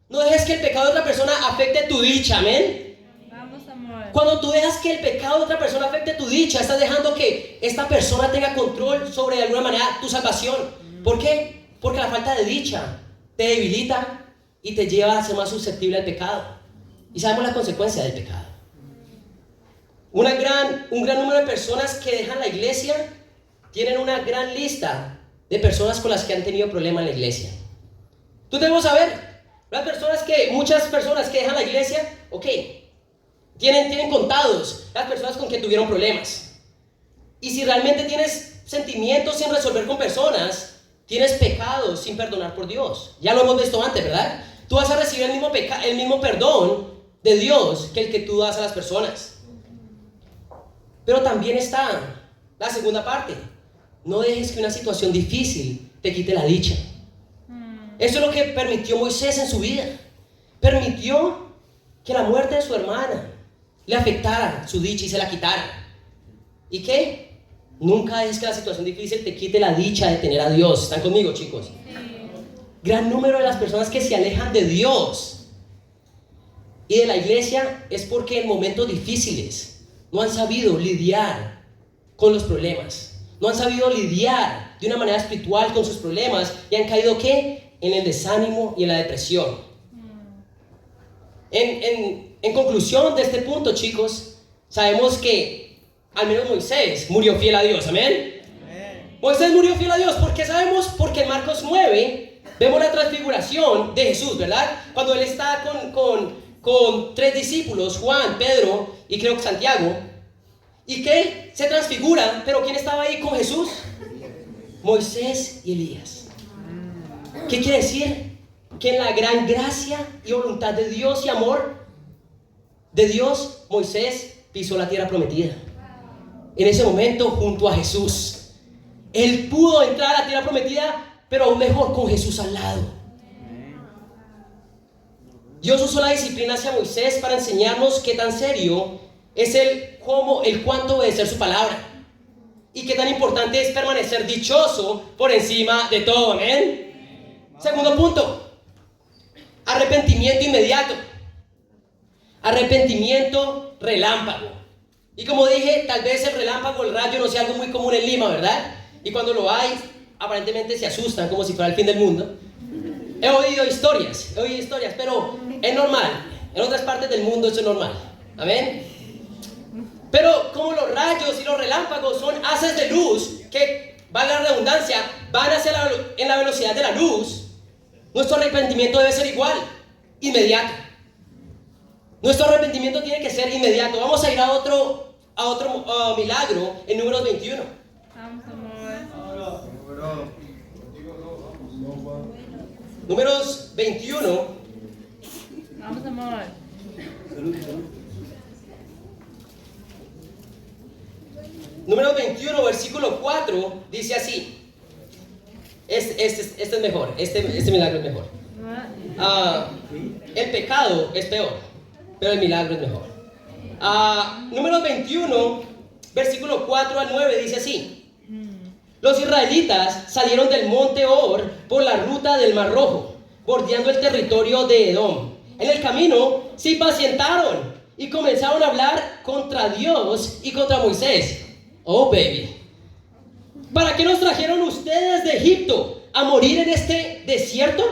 [SPEAKER 1] No dejes que el pecado de otra persona afecte tu dicha, amén.
[SPEAKER 3] Vamos, amor.
[SPEAKER 1] Cuando tú dejas que el pecado de otra persona afecte tu dicha, estás dejando que esta persona tenga control sobre, de alguna manera, tu salvación. ¿Por qué? Porque la falta de dicha te debilita y te lleva a ser más susceptible al pecado. Y sabemos la consecuencia del pecado. Un gran número de personas que dejan la iglesia tienen una gran lista de personas con las que han tenido problemas en la iglesia. Tú debes saber, muchas personas que dejan la iglesia, ok, tienen contados las personas con que tuvieron problemas. Y si realmente tienes sentimientos sin resolver con personas, tienes pecados sin perdonar por Dios. Ya lo hemos visto antes, ¿verdad? Tú vas a recibir el mismo perdón de Dios que el que tú das a las personas. Pero también está la segunda parte. No dejes que una situación difícil te quite la dicha. Eso es lo que permitió Moisés en su vida. Permitió que la muerte de su hermana le afectara su dicha y se la quitara. ¿Y qué? Nunca dejes que la situación difícil te quite la dicha de tener a Dios. ¿Están conmigo, chicos? Sí. Gran número de las personas que se alejan de Dios y de la iglesia es porque en momentos difíciles no han sabido lidiar con los problemas. No han sabido lidiar de una manera espiritual con sus problemas y han caído, ¿qué? En el desánimo y en la depresión. En conclusión de este punto, chicos, sabemos que al menos Moisés murió fiel a Dios. ¿Amén? Moisés murió fiel a Dios. ¿Por qué sabemos? Porque en Marcos 9 vemos la transfiguración de Jesús, ¿verdad? Cuando él está con 3 discípulos, Juan, Pedro y creo que Santiago, y que se transfigura. Pero ¿quién estaba ahí con Jesús? Moisés y Elías. ¿Qué quiere decir? Que en la gran gracia y voluntad de Dios y amor de Dios, Moisés pisó la tierra prometida. En ese momento, junto a Jesús, él pudo entrar a la tierra prometida, pero aún mejor con Jesús al lado. Dios usó la disciplina hacia Moisés para enseñarnos qué tan serio es el cuánto obedecer su palabra y qué tan importante es permanecer dichoso por encima de todo. Amén. Segundo punto, arrepentimiento inmediato, arrepentimiento relámpago. Y como dije, tal vez el relámpago, el rayo no sea algo muy común en Lima, ¿verdad? Y cuando lo hay, aparentemente se asustan como si fuera el fin del mundo. He oído historias, pero es normal. En otras partes del mundo eso es normal. ¿Amén? Pero como los rayos y los relámpagos son haces de luz que, valga la redundancia, van en la velocidad de la luz, nuestro arrepentimiento debe ser igual, inmediato. Nuestro arrepentimiento tiene que ser inmediato. Vamos a ir a otro milagro en Números 21.
[SPEAKER 3] Vamos, amor.
[SPEAKER 1] Números 21.
[SPEAKER 3] Vamos, amor.
[SPEAKER 1] Números 21, versículo 4, dice así. Este es mejor, este milagro es mejor. El pecado es peor, pero el milagro es mejor. Números 21, versículo 4 al 9, dice así. Los israelitas salieron del monte Or por la ruta del Mar Rojo, bordeando el territorio de Edom. En el camino se impacientaron y comenzaron a hablar contra Dios y contra Moisés. Oh, baby, ¿para qué nos trajeron ustedes de Egipto a morir en este desierto?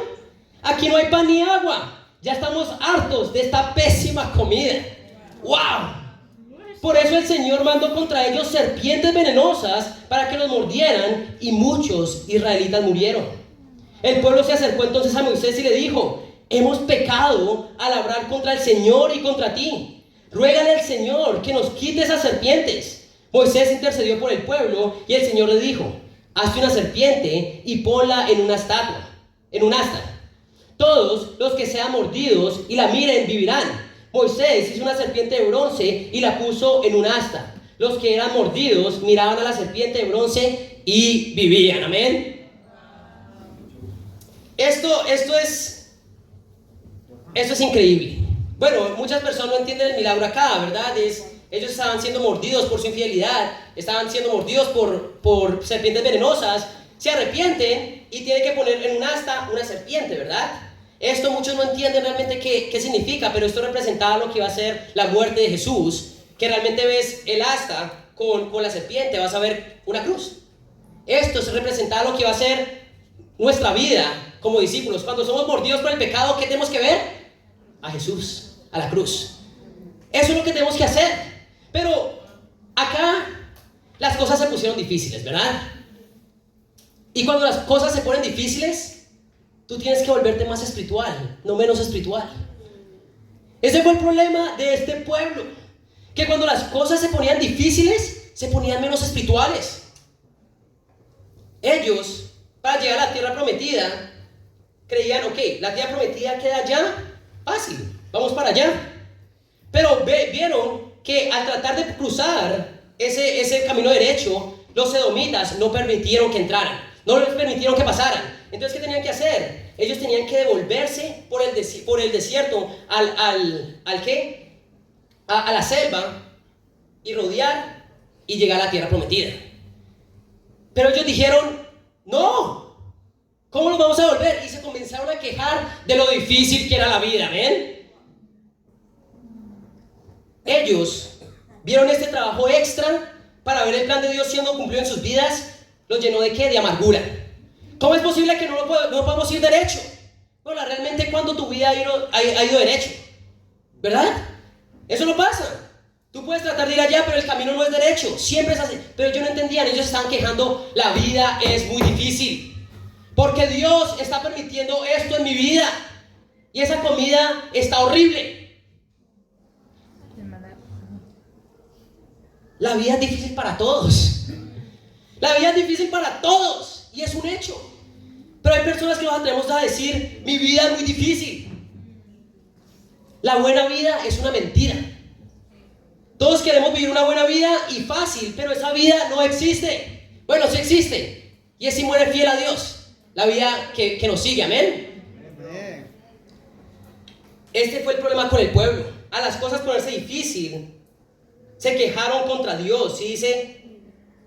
[SPEAKER 1] Aquí no hay pan ni agua. Ya estamos hartos de esta pésima comida. ¡Wow! Por eso el Señor mandó contra ellos serpientes venenosas para que los mordieran y muchos israelitas murieron. El pueblo se acercó entonces a Moisés y le dijo: hemos pecado al hablar contra el Señor y contra ti. Ruégale al Señor que nos quite esas serpientes. Moisés intercedió por el pueblo y el Señor le dijo: hazte una serpiente y ponla en un asta. Todos los que sean mordidos y la miren vivirán. Moisés hizo una serpiente de bronce y la puso en un asta. Los que eran mordidos miraban a la serpiente de bronce y vivían. Amén. Esto es increíble. Bueno, muchas personas no entienden el milagro acá, ¿verdad? Ellos estaban siendo mordidos por su infidelidad, estaban siendo mordidos por serpientes venenosas, se arrepienten y tienen que poner en un asta una serpiente, ¿verdad? Esto muchos no entienden realmente qué significa, pero esto representaba lo que iba a ser la muerte de Jesús, que realmente ves el asta con la serpiente, vas a ver una cruz. Esto se representaba lo que iba a ser nuestra vida como discípulos. Cuando somos mordidos por el pecado, ¿qué tenemos que ver? A Jesús, a la cruz. Eso es lo que tenemos que hacer. Pero acá las cosas se pusieron difíciles, ¿verdad? Y cuando las cosas se ponen difíciles, tú tienes que volverte más espiritual, no menos espiritual. Ese fue el problema de este pueblo, que cuando las cosas se ponían difíciles, se ponían menos espirituales. Ellos, para llegar a la tierra prometida, creían, ok, la tierra prometida queda allá, fácil, vamos para allá. Pero vieron que al tratar de cruzar ese camino derecho, los edomitas no permitieron que entraran, no les permitieron que pasaran. Entonces, ¿qué tenían que hacer? Ellos tenían que devolverse por el desierto a la selva y rodear y llegar a la tierra prometida. Pero ellos dijeron, no, ¿cómo nos vamos a volver? Y se comenzaron a quejar de lo difícil que era la vida, ¿ven? Ellos vieron este trabajo extra para ver el plan de Dios siendo cumplido en sus vidas, los llenó ¿de qué? De amargura. ¿Cómo es posible que no podamos ir derecho? Bueno, realmente cuando tu vida ha ido derecho, ¿verdad? Eso no pasa. Tú puedes tratar de ir allá, pero el camino no es derecho, siempre es así. Pero ellos no entendían, ellos estaban quejando, la vida es muy difícil, porque Dios está permitiendo esto en mi vida, y esa comida está horrible. La vida es difícil para todos. La vida es difícil para todos, y es un hecho. Pero hay personas que nos atrevemos a decir, mi vida es muy difícil. La buena vida es una mentira. Todos queremos vivir una buena vida y fácil, pero esa vida no existe. Bueno, sí existe, y es si muere fiel a Dios, la vida que nos sigue, amén. Este fue el problema con el pueblo. A las cosas ponerse difícil, se quejaron contra Dios, y dice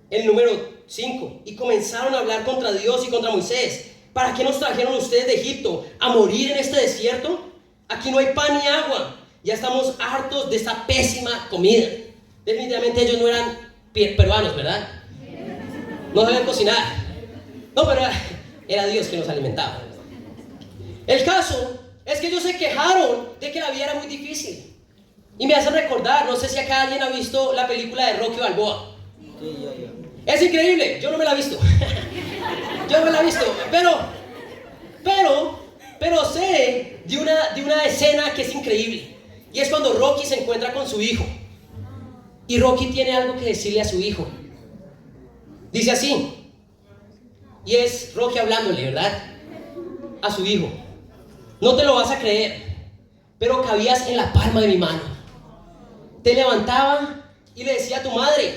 [SPEAKER 1] el número 5, y comenzaron a hablar contra Dios y contra Moisés. ¿Para qué nos trajeron ustedes de Egipto a morir en este desierto? Aquí no hay pan ni agua. Ya estamos hartos de esta pésima comida. Definitivamente ellos no eran peruanos, ¿verdad? No sabían cocinar. No, pero era Dios que nos alimentaba. El caso es que ellos se quejaron de que la vida era muy difícil. Y me hace recordar, no sé si acá alguien ha visto la película de Rocky Balboa. Es increíble, yo no me la he visto. Yo no me la he visto, pero sé de una escena que es increíble. Y es cuando Rocky se encuentra con su hijo. Y Rocky tiene algo que decirle a su hijo. Dice así. Y es Rocky hablándole, ¿verdad? A su hijo. No te lo vas a creer, pero cabías en la palma de mi mano. Te levantaba y le decía a tu madre,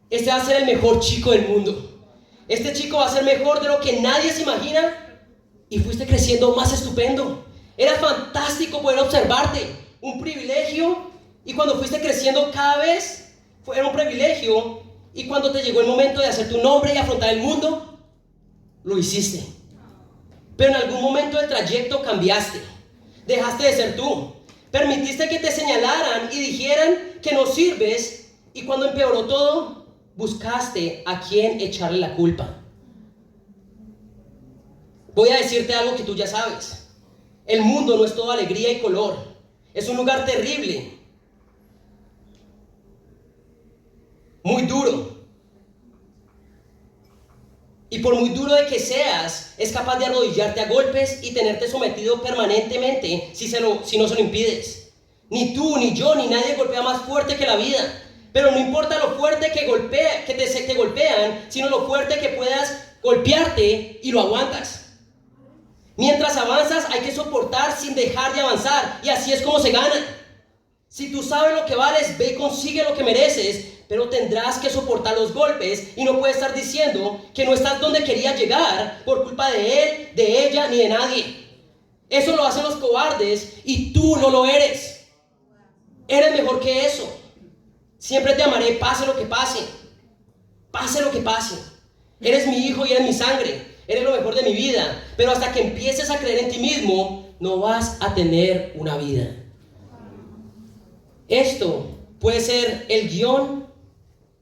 [SPEAKER 1] este va a ser el mejor chico del mundo. Este chico va a ser mejor de lo que nadie se imagina. Y fuiste creciendo más estupendo. Era fantástico poder observarte. Un privilegio. Y cuando fuiste creciendo cada vez era un privilegio. Y cuando te llegó el momento de hacer tu nombre y afrontar el mundo, lo hiciste. Pero en algún momento del trayecto cambiaste. Dejaste de ser tú. Permitiste que te señalaran y dijeran que no sirves. Y cuando empeoró todo, buscaste a quién echarle la culpa. Voy a decirte algo que tú ya sabes. El mundo no es todo alegría y color. Es un lugar terrible. Muy duro. Y por muy duro de que seas, es capaz de arrodillarte a golpes y tenerte sometido permanentemente si no se lo impides. Ni tú, ni yo, ni nadie golpea más fuerte que la vida. Pero no importa lo fuerte que te golpean, sino lo fuerte que puedas golpearte y lo aguantas. Mientras avanzas hay que soportar sin dejar de avanzar, y así es como se gana. Si tú sabes lo que vales, ve y consigue lo que mereces, pero tendrás que soportar los golpes y no puedes estar diciendo que no estás donde querías llegar por culpa de él, de ella ni de nadie. Eso lo hacen los cobardes y tú no lo eres. Eres mejor que eso. Siempre te amaré, pase lo que pase. Pase lo que pase. Eres mi hijo y eres mi sangre. Eres lo mejor de mi vida. Pero hasta que empieces a creer en ti mismo, no vas a tener una vida. Esto puede ser el guión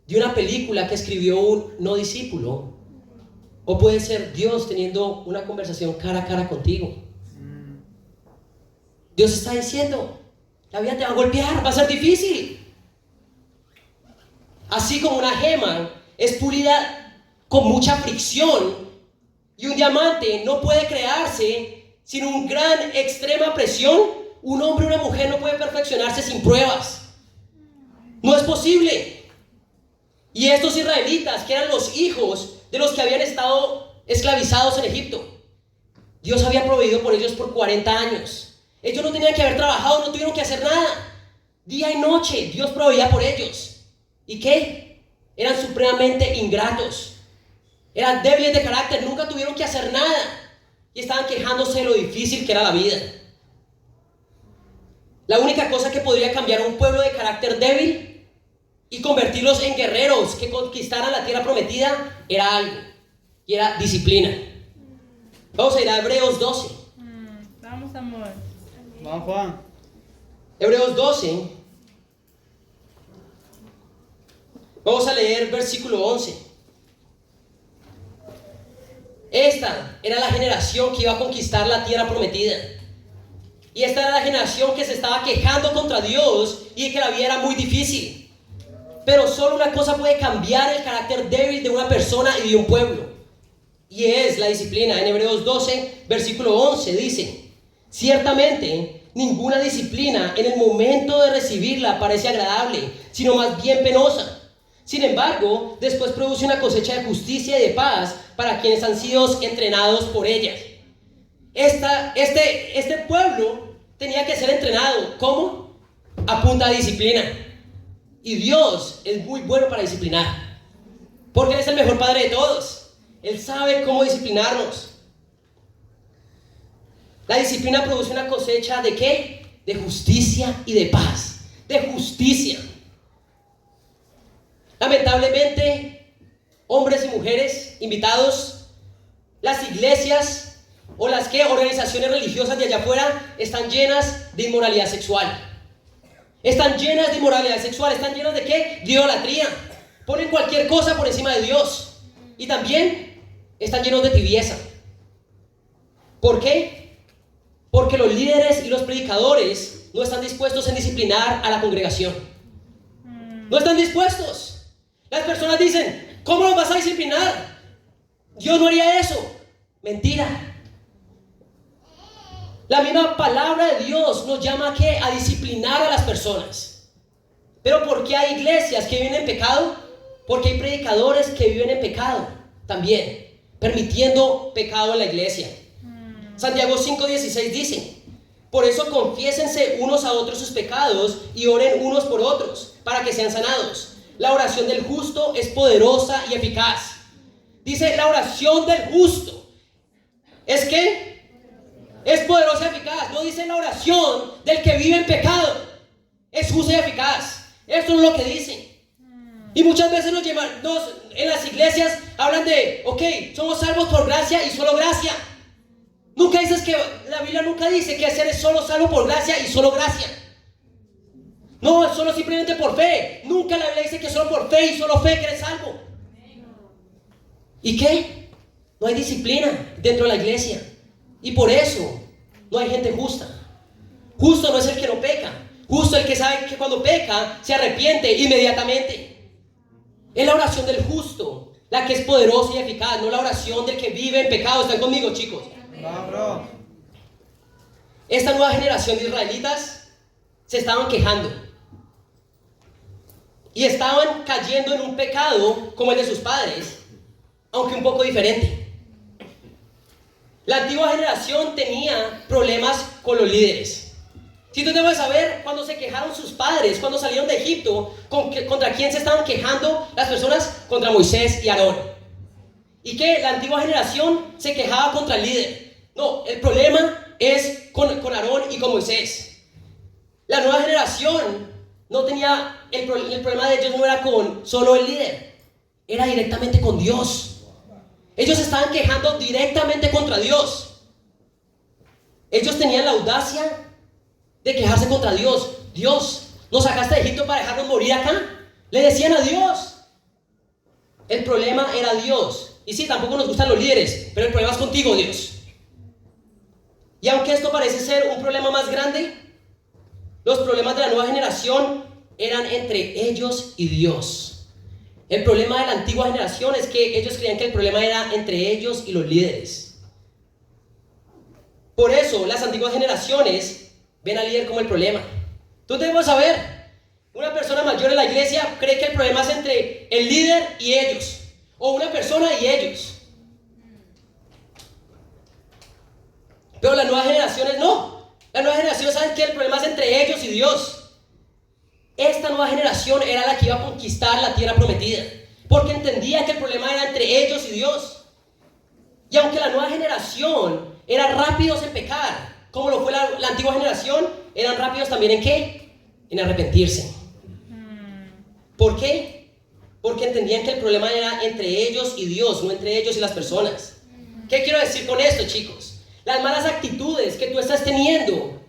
[SPEAKER 1] de una película que escribió un no discípulo. O puede ser Dios teniendo una conversación cara a cara contigo. Dios está diciendo, la vida te va a golpear, va a ser difícil. así como una gema es pulida con mucha fricción, y un diamante no puede crearse sin una gran extrema presión, un hombre o una mujer no puede perfeccionarse sin pruebas. No es posible. Y estos israelitas, que eran los hijos de los que habían estado esclavizados en Egipto, Dios había proveído por ellos por 40 años. Ellos no tenían que haber trabajado, no tuvieron que hacer nada. Día y noche Dios proveía por ellos. ¿Y qué? Eran supremamente ingratos. Eran débiles de carácter, nunca tuvieron que hacer nada. Y estaban quejándose de lo difícil que era la vida. La única cosa que podría cambiar a un pueblo de carácter débil y convertirlos en guerreros que conquistaran la tierra prometida era algo. Y era disciplina. Vamos a ir a Hebreos 12.
[SPEAKER 3] Vamos, amor.
[SPEAKER 2] Vamos, Juan.
[SPEAKER 1] Hebreos 12. Vamos a leer versículo 11. Esta era la generación que iba a conquistar la tierra prometida. Y esta era la generación que se estaba quejando contra Dios y que la vida era muy difícil. Pero solo una cosa puede cambiar el carácter débil de una persona y de un pueblo. Y es la disciplina. En Hebreos 12, versículo 11 dice: ciertamente ninguna disciplina en el momento de recibirla parece agradable, sino más bien penosa. Sin embargo, después produce una cosecha de justicia y de paz para quienes han sido entrenados por ella. Este pueblo tenía que ser entrenado. ¿Cómo? A punta de disciplina. Y Dios es muy bueno para disciplinar, porque Él es el mejor padre de todos. Él sabe cómo disciplinarnos. La disciplina produce una cosecha ¿de qué? De justicia y de paz. De justicia. Lamentablemente, hombres y mujeres invitados, las iglesias o las organizaciones religiosas de allá afuera están llenas de inmoralidad sexual. Están llenas de inmoralidad sexual. ¿Están llenas de qué? De idolatría. Ponen cualquier cosa por encima de Dios. Y también están llenos de tibieza. ¿Por qué? Porque los líderes y los predicadores no están dispuestos en disciplinar a la congregación. No están dispuestos. Las personas dicen: ¿cómo los vas a disciplinar? Dios no haría eso. Mentira. La misma palabra de Dios nos llama ¿a qué? A disciplinar a las personas. Pero ¿por qué hay iglesias que viven en pecado? Porque hay predicadores que viven en pecado también, permitiendo pecado en la iglesia. Santiago 5:16 dice: por eso confiésense unos a otros sus pecados y oren unos por otros para que sean sanados. La oración del justo es poderosa y eficaz. Dice: la oración del justo es ¿qué? Es poderosa y eficaz. No dice la oración del que vive en pecado es justa y eficaz. Esto no es lo que dice. Y muchas veces en las iglesias hablan de: ok, somos salvos por gracia y solo gracia. Nunca dices que la Biblia nunca dice que eres solo salvo por gracia y solo gracia. No, es solo simplemente por fe. Nunca la Biblia dice que solo por fe y solo fe que eres salvo. ¿Y qué? No hay disciplina dentro de la iglesia. Y por eso no hay gente justa. Justo no es el que no peca. Justo el que sabe que cuando peca se arrepiente inmediatamente. Es la oración del justo la que es poderosa y eficaz, no la oración del que vive en pecado. ¿Están conmigo, chicos?
[SPEAKER 2] Va, bro.
[SPEAKER 1] Esta nueva generación de israelitas se estaban quejando y estaban cayendo en un pecado como el de sus padres, aunque un poco diferente. La antigua generación tenía problemas con los líderes. Si tú debes saber, cuando se quejaron sus padres, cuando salieron de Egipto, ¿contra quién se estaban quejando las personas? Contra Moisés y Aarón. ¿Y qué? La antigua generación se quejaba contra el líder. No, el problema es con Aarón y con Moisés. La nueva generación no tenía, el problema de ellos no era con solo el líder, era directamente con Dios. Ellos estaban quejando directamente contra Dios. Ellos tenían la audacia de quejarse contra Dios. Dios, nos sacaste de Egipto para dejarnos morir acá. Le decían a Dios. El problema era Dios. Y sí, tampoco nos gustan los líderes, pero el problema es contigo, Dios. Y aunque esto parece ser un problema más grande, los problemas de la nueva generación eran entre ellos y Dios. El problema de la antigua generación es que ellos creían que el problema era entre ellos y los líderes. Por eso las antiguas generaciones ven al líder como el problema. Tú debes saber, una persona mayor en la iglesia cree que el problema es entre el líder y ellos, o una persona y ellos. Pero las nuevas generaciones no. Las nuevas generaciones saben que el problema es entre ellos y Dios. Esta nueva generación era la que iba a conquistar la tierra prometida, porque entendía que el problema era entre ellos y Dios. Y aunque la nueva generación era rápidos en pecar, como lo fue la antigua generación, eran rápidos también ¿en qué? En arrepentirse. ¿Por qué? Porque entendían que el problema era entre ellos y Dios, no entre ellos y las personas. ¿Qué quiero decir con esto, chicos? Las malas actitudes que tú estás teniendo,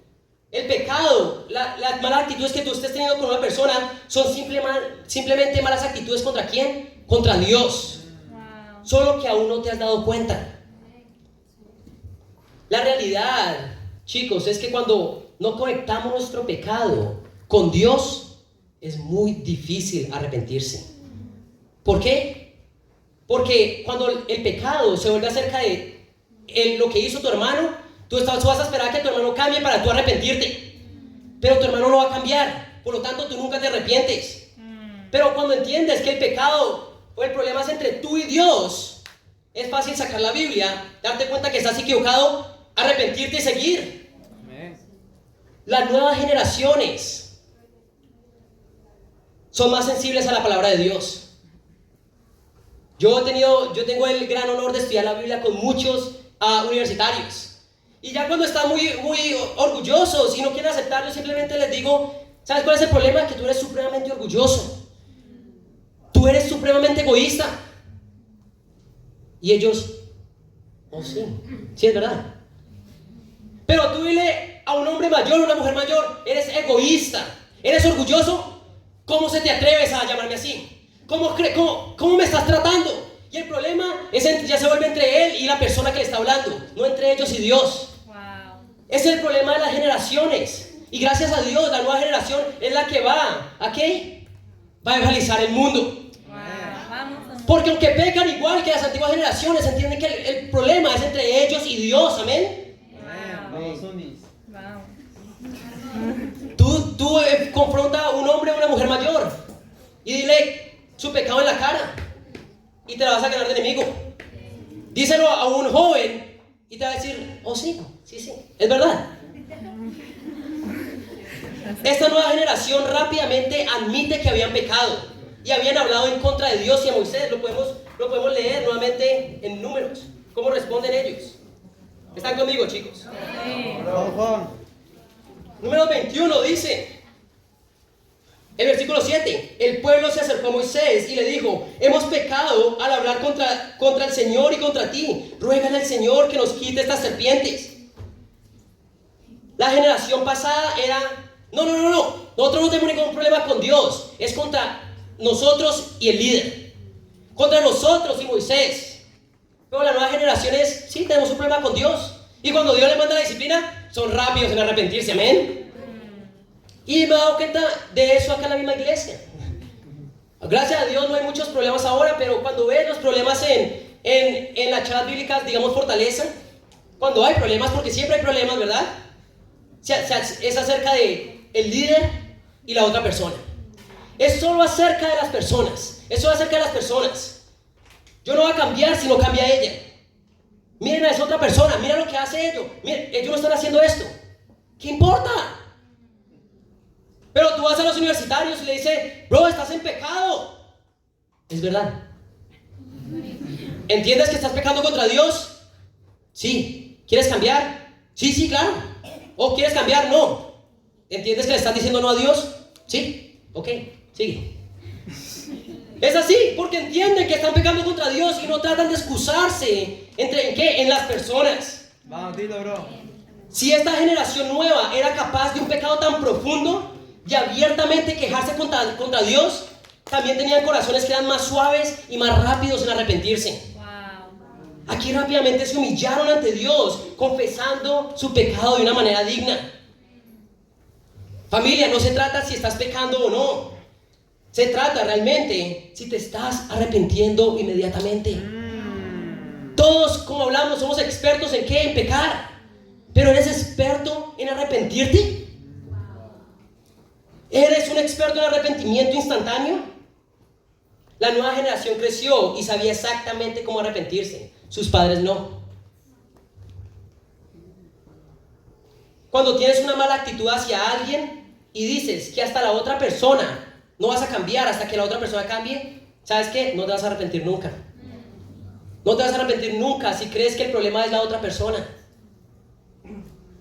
[SPEAKER 1] el pecado, las malas actitudes que tú estés teniendo con una persona son simplemente malas actitudes ¿contra quién? Contra Dios.
[SPEAKER 3] Wow.
[SPEAKER 1] Solo que aún no te has dado cuenta. La realidad, chicos, es que cuando no conectamos nuestro pecado con Dios, es muy difícil arrepentirse. ¿Por qué? Porque cuando el pecado se vuelve acerca de lo que hizo tu hermano, tú vas a esperar que tu hermano cambie para tú arrepentirte. Pero tu hermano no va a cambiar, por lo tanto tú nunca te arrepientes. Pero cuando entiendes que el pecado o el problema es entre tú y Dios, es fácil sacar la Biblia, darte cuenta que estás equivocado, arrepentirte y seguir.
[SPEAKER 2] Amén.
[SPEAKER 1] Las nuevas generaciones son más sensibles a la palabra de Dios. Yo tengo el gran honor de estudiar la Biblia con muchos universitarios. Y ya cuando están muy orgullosos y no quieren aceptarlo, simplemente les digo, ¿sabes cuál es el problema? Que tú eres supremamente orgulloso. Tú eres supremamente egoísta. Y ellos, oh sí, sí es verdad. Pero tú dile a un hombre mayor, una mujer mayor, eres egoísta, eres orgulloso. ¿Cómo se te atreves a llamarme así? ¿Cómo me estás tratando? Y el problema ya se vuelve entre él y la persona que le está hablando, no entre ellos y Dios.
[SPEAKER 3] Wow.
[SPEAKER 1] Es el problema de las generaciones. Y gracias a Dios, la nueva generación es la que ¿a qué? Va a evangelizar el mundo.
[SPEAKER 3] Wow. Vamos, amor.
[SPEAKER 1] Porque aunque pecan igual que las antiguas generaciones, entienden que el problema es entre ellos y Dios. Amén.
[SPEAKER 3] Wow.
[SPEAKER 2] Vamos, Unis.
[SPEAKER 3] Vamos.
[SPEAKER 1] Tú confronta a un hombre o una mujer mayor y dile su pecado en la cara y te la vas a ganar de enemigo. Díselo a un joven y te va a decir, oh sí, es verdad. Esta nueva generación rápidamente admite que habían pecado y habían hablado en contra de Dios y a Moisés. Lo podemos leer nuevamente en Números. ¿Cómo responden ellos? ¿Están conmigo, chicos?
[SPEAKER 2] Vamos, Juan.
[SPEAKER 1] Número 21 dice, el versículo 7, el pueblo se acercó a Moisés y le dijo, hemos pecado al hablar contra el Señor y contra ti, ruégale al Señor que nos quite estas serpientes. La generación pasada era, no, nosotros no tenemos ningún problema con Dios, es contra nosotros y el líder, contra nosotros y Moisés. Pero la nueva generación es, sí, tenemos un problema con Dios, y cuando Dios les manda la disciplina, son rápidos en arrepentirse, amén. Y me he dado cuenta de eso acá en la misma iglesia. Gracias a Dios no hay muchos problemas ahora, pero cuando ves los problemas en las charlas bíblicas, digamos Fortaleza, cuando hay problemas, porque siempre hay problemas, ¿verdad? Es acerca de el líder y la otra persona. Es solo acerca de las personas. Es solo acerca de las personas. Yo no voy a cambiar si no cambia ella. Miren a esa otra persona, mira lo que hace ellos. Miren, ellos no están haciendo esto. ¿Qué importa? Pero tú vas a los universitarios y le dices, bro, estás en pecado. Es verdad. ¿Entiendes que estás pecando contra Dios? Sí. ¿Quieres cambiar? Sí, claro. ¿O quieres cambiar? No. ¿Entiendes que le estás diciendo no a Dios? Sí. Ok, sigue. Es así, porque entienden que están pecando contra Dios y no tratan de excusarse. ¿En qué? En las personas.
[SPEAKER 2] Vamos, dilo, bro.
[SPEAKER 1] Si esta generación nueva era capaz de un pecado tan profundo y abiertamente quejarse contra Dios, también tenían corazones que eran más suaves y más rápidos en arrepentirse.
[SPEAKER 3] Wow.
[SPEAKER 1] Aquí rápidamente se humillaron ante Dios, confesando su pecado de una manera digna. Familia, no se trata si estás pecando o no. Se trata realmente si te estás arrepintiendo inmediatamente. Todos, como hablamos, somos expertos en qué, en pecar. Pero ¿eres experto en arrepentirte? ¿Eres un experto en arrepentimiento instantáneo? La nueva generación creció y sabía exactamente cómo arrepentirse. Sus padres no. Cuando tienes una mala actitud hacia alguien y dices que hasta la otra persona no vas a cambiar hasta que la otra persona cambie, ¿sabes qué? No te vas a arrepentir nunca. No te vas a arrepentir nunca si crees que el problema es la otra persona.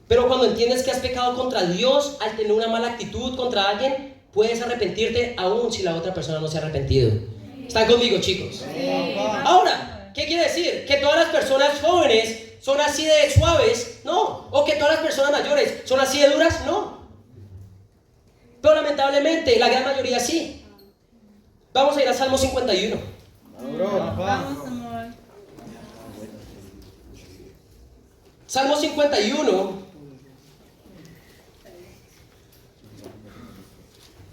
[SPEAKER 1] Pero cuando entiendes que has pecado contra Dios al tener una mala actitud contra alguien, puedes arrepentirte aún si la otra persona no se ha arrepentido. ¿Están conmigo, chicos?
[SPEAKER 3] Sí.
[SPEAKER 1] Ahora, ¿qué quiere decir? ¿Que todas las personas jóvenes son así de suaves? No. ¿O que todas las personas mayores son así de duras? No. Pero lamentablemente la gran mayoría sí. Vamos a ir a Salmo 51.
[SPEAKER 3] Vamos, amor.
[SPEAKER 1] Salmo 51.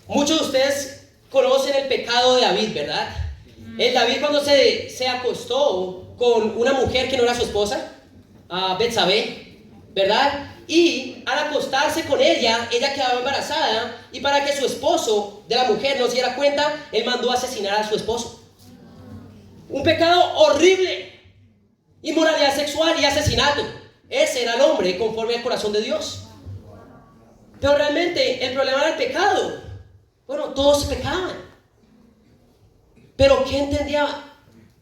[SPEAKER 1] Muchos de ustedes conocen el pecado de David, ¿verdad? El David cuando se acostó con una mujer que no era su esposa, Betsabé, ¿verdad? Y al acostarse con ella, ella quedaba embarazada, y para que su esposo de la mujer no se diera cuenta, él mandó a asesinar a su esposo. Un pecado horrible, inmoralidad sexual y asesinato. Ese era el hombre conforme al corazón de Dios. Pero realmente el problema era el pecado. Bueno, todos pecaban. Pero ¿qué entendía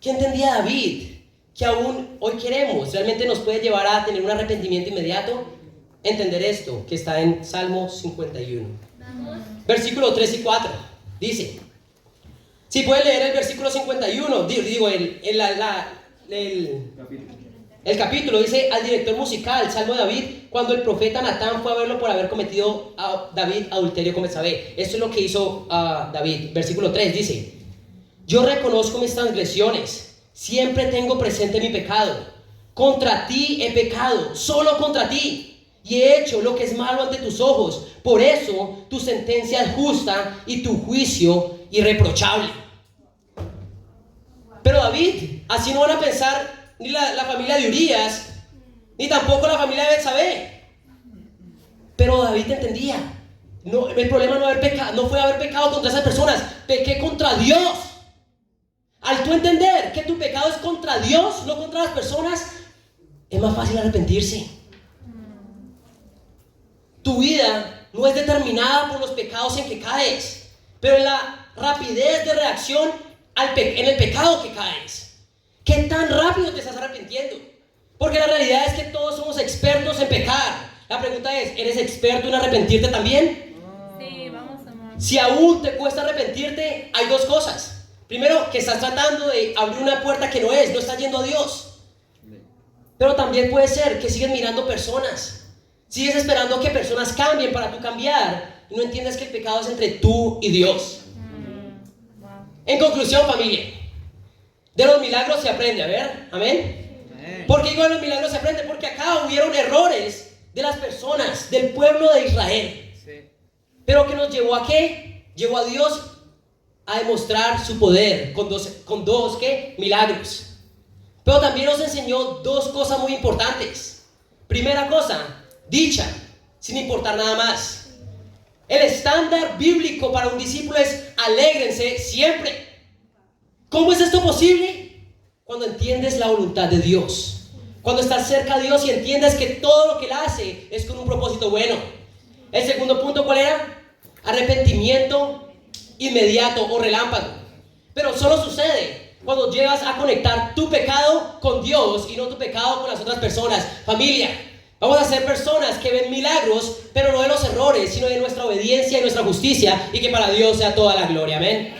[SPEAKER 1] David? Que aún hoy queremos, realmente nos puede llevar a tener un arrepentimiento inmediato. Entender esto que está en Salmo 51. Versículo 3 y 4. Dice, si puede leer el versículo 51, el capítulo, dice al director musical, Salmo de David, cuando el profeta Natán fue a verlo por haber cometido a David adulterio con Betsabé. Esto es lo que hizo David. Versículo 3 dice, yo reconozco mis transgresiones, siempre tengo presente mi pecado. Contra ti he pecado, solo contra ti, y he hecho lo que es malo ante tus ojos. Por eso tu sentencia es justa y tu juicio irreprochable. Pero David, así no van a pensar ni la familia de Urías, ni tampoco la familia de Betsabé. Pero David entendía, no, el problema no fue haber pecado contra esas personas, pequé contra Dios. Al tú entender que tu pecado es contra Dios, no contra las personas, es más fácil arrepentirse. Tu vida no es determinada por los pecados en que caes, pero en la rapidez de reacción en el pecado que caes. ¿Qué tan rápido te estás arrepintiendo? Porque la realidad es que todos somos expertos en pecar. La pregunta es, ¿eres experto en arrepentirte también?
[SPEAKER 3] Sí, vamos, amor.
[SPEAKER 1] Si aún te cuesta arrepentirte, hay dos cosas. Primero, que estás tratando de abrir una puerta que no estás yendo a Dios. Pero también puede ser que sigues mirando personas. Sigues esperando que personas cambien para tú cambiar y no entiendes que el pecado es entre tú y Dios.
[SPEAKER 3] Wow.
[SPEAKER 1] En conclusión, familia, de los milagros se aprende, a ver, amén. ¿Por qué digo de los milagros se aprende? Porque acá hubieron errores de las personas, del pueblo de Israel. Pero ¿qué nos llevó a qué? Llevó a Dios a demostrar su poder con dos ¿qué? Milagros. Pero también nos enseñó dos cosas muy importantes. Primera cosa, dicha, sin importar nada más. El estándar bíblico para un discípulo es alégrense siempre. ¿Cómo es esto posible? Cuando entiendes la voluntad de Dios. Cuando estás cerca de Dios y entiendes que todo lo que Él hace es con un propósito bueno. El segundo punto, ¿cuál era? Arrepentimiento inmediato o relámpago. Pero solo sucede cuando llegas a conectar tu pecado con Dios y no tu pecado con las otras personas. Familia, vamos a ser personas que ven milagros, pero no de los errores, sino de nuestra obediencia y nuestra justicia, y que para Dios sea toda la gloria. Amén.